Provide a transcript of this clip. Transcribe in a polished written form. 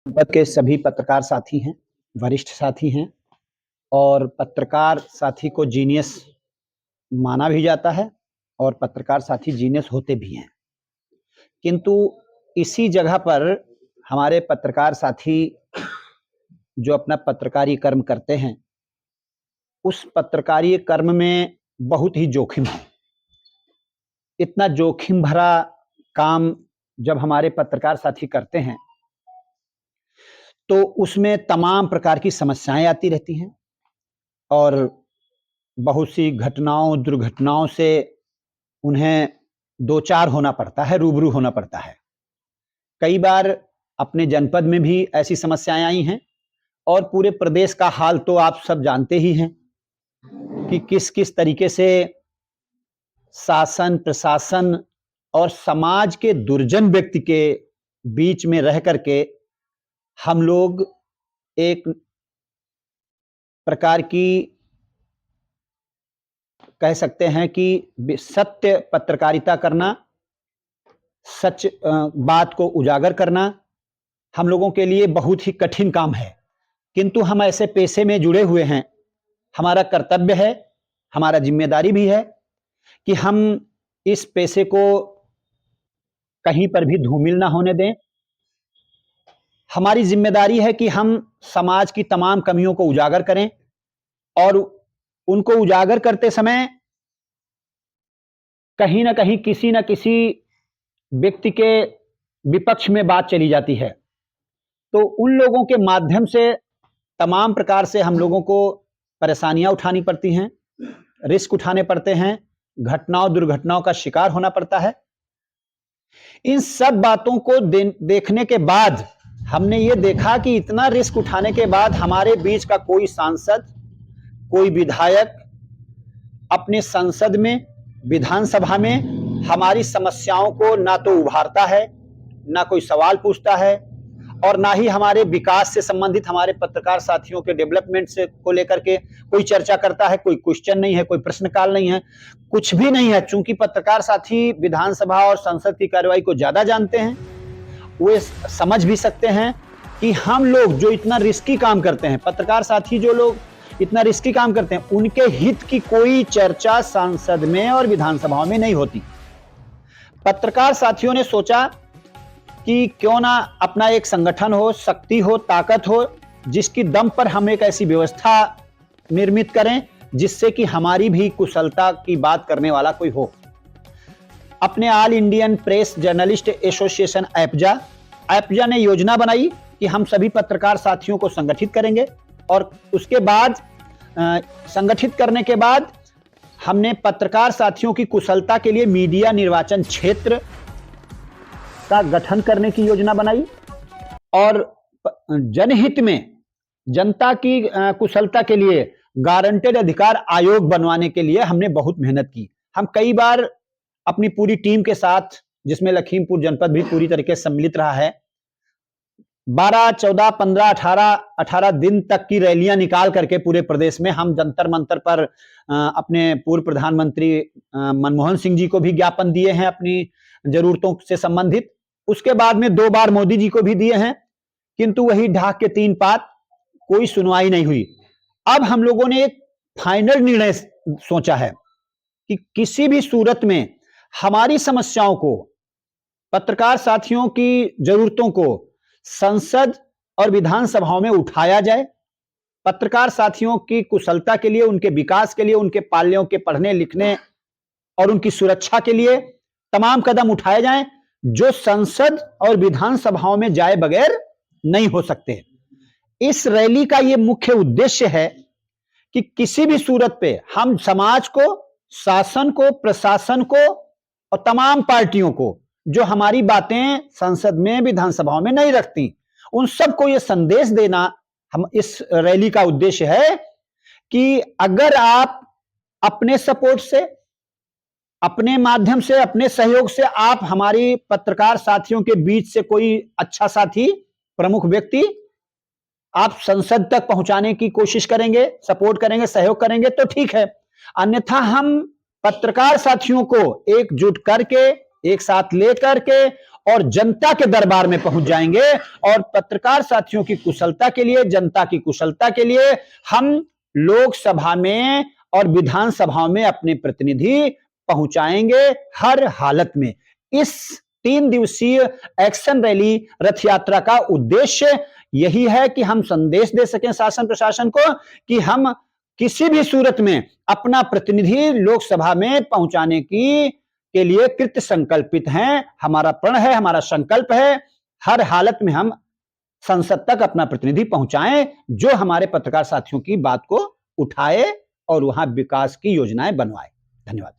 जनपद के सभी पत्रकार साथी हैं, वरिष्ठ साथी हैं और पत्रकार साथी को जीनियस माना भी जाता है और पत्रकार साथी जीनियस होते भी हैं। किंतु इसी जगह पर हमारे पत्रकार साथी जो अपना पत्रकारी कर्म करते हैं, उस पत्रकारी कर्म में बहुत ही जोखिम है। इतना जोखिम भरा काम जब हमारे पत्रकार साथी करते हैं, तो उसमें तमाम प्रकार की समस्याएं आती रहती हैं और बहुत सी घटनाओं, दुर्घटनाओं से उन्हें दो चार होना पड़ता है, रूबरू होना पड़ता है। कई बार अपने जनपद में भी ऐसी समस्याएं आई हैं और पूरे प्रदेश का हाल तो आप सब जानते ही हैं कि किस किस तरीके से शासन, प्रशासन और समाज के दुर्जन व्यक्ति के बीच में रह करके हम लोग एक प्रकार की कह सकते हैं कि सत्य पत्रकारिता करना, सच बात को उजागर करना हम लोगों के लिए बहुत ही कठिन काम है। किंतु हम ऐसे पेशे में जुड़े हुए हैं, हमारा कर्तव्य है, हमारा जिम्मेदारी भी है कि हम इस पेशे को कहीं पर भी धूमिल ना होने दें। हमारी जिम्मेदारी है कि हम समाज की तमाम कमियों को उजागर करें और उनको उजागर करते समय कहीं ना कहीं किसी न किसी व्यक्ति के विपक्ष में बात चली जाती है, तो उन लोगों के माध्यम से तमाम प्रकार से हम लोगों को परेशानियां उठानी पड़ती हैं, रिस्क उठाने पड़ते हैं, घटनाओं दुर्घटनाओं का शिकार होना पड़ता है। इन सब बातों को देखने के बाद हमने ये देखा कि इतना रिस्क उठाने के बाद हमारे बीच का कोई सांसद, कोई विधायक अपने संसद में, विधानसभा में हमारी समस्याओं को ना तो उभारता है, ना कोई सवाल पूछता है और ना ही हमारे विकास से संबंधित, हमारे पत्रकार साथियों के डेवलपमेंट से को लेकर के कोई चर्चा करता है। कोई क्वेश्चन नहीं है, कोई प्रश्नकाल नहीं है, कुछ भी नहीं है। चूंकि पत्रकार साथी विधानसभा और संसद की कार्यवाही को ज्यादा जानते हैं, वे समझ भी सकते हैं कि हम लोग जो इतना रिस्की काम करते हैं, पत्रकार साथी जो लोग इतना रिस्की काम करते हैं, उनके हित की कोई चर्चा संसद में और विधानसभाओं में नहीं होती। पत्रकार साथियों ने सोचा कि क्यों ना अपना एक संगठन हो, शक्ति हो, ताकत हो, जिसकी दम पर हम एक ऐसी व्यवस्था निर्मित करें जिससे कि हमारी भी कुशलता की बात करने वाला कोई हो। अपने all Indian press journalist association एपजा ने योजना बनाई कि हम सभी पत्रकार साथियों को संगठित करेंगे और उसके बाद संगठित करने के बाद हमने पत्रकार साथियों की कुशलता के लिए मीडिया निर्वाचन क्षेत्र का गठन करने की योजना बनाई और जनहित में, जनता की कुशलता के लिए गारंटेड अधिकार आयोग बनवाने के लिए हमने बहुत मेहनत की। हम कई बार अपनी पूरी टीम के साथ, जिसमें लखीमपुर जनपद भी पूरी तरीके से सम्मिलित रहा है, 12, 14, 15, 18 दिन तक की रैलियां निकाल करके पूरे प्रदेश में हम जंतर मंतर पर अपने पूर्व प्रधानमंत्री मनमोहन सिंह जी को भी ज्ञापन दिए हैं अपनी जरूरतों से संबंधित। उसके बाद में 2 बार मोदी जी को भी दिए हैं, किंतु वही ढाक के 3 पात, कोई सुनवाई नहीं हुई। अब हम लोगों ने एक फाइनल निर्णय सोचा है कि किसी भी सूरत में हमारी समस्याओं को, पत्रकार साथियों की जरूरतों को संसद और विधानसभाओं में उठाया जाए। पत्रकार साथियों की कुशलता के लिए, उनके विकास के लिए, उनके पाल्यों के पढ़ने लिखने और उनकी सुरक्षा के लिए तमाम कदम उठाए जाएं जो संसद और विधानसभाओं में जाए बगैर नहीं हो सकते। इस रैली का यह मुख्य उद्देश्य है कि किसी भी सूरत पे हम समाज को, शासन को, प्रशासन को और तमाम पार्टियों को जो हमारी बातें संसद में, विधानसभाओं में नहीं रखती, उन सबको यह संदेश देना हम इस रैली का उद्देश्य है कि अगर आप अपने सपोर्ट से, अपने माध्यम से, अपने सहयोग से आप हमारी पत्रकार साथियों के बीच से कोई अच्छा साथी, प्रमुख व्यक्ति आप संसद तक पहुंचाने की कोशिश करेंगे, सपोर्ट करेंगे, सहयोग करेंगे तो ठीक है। अन्यथा हम पत्रकार साथियों को एकजुट करके, एक साथ लेकर के और जनता के दरबार में पहुंच जाएंगे और पत्रकार साथियों की कुशलता के लिए, जनता की कुशलता के लिए हम लोकसभा में और विधानसभा में अपने प्रतिनिधि पहुंचाएंगे हर हालत में। इस 3 दिवसीय एक्शन रैली रथ यात्रा का उद्देश्य यही है कि हम संदेश दे सकें शासन प्रशासन को कि हम किसी भी सूरत में अपना प्रतिनिधि लोकसभा में पहुंचाने के लिए कृत संकल्पित हैं। हमारा प्रण है, हमारा संकल्प है, हर हालत में हम संसद तक अपना प्रतिनिधि पहुंचाएं जो हमारे पत्रकार साथियों की बात को उठाए और वहां विकास की योजनाएं बनवाए। धन्यवाद।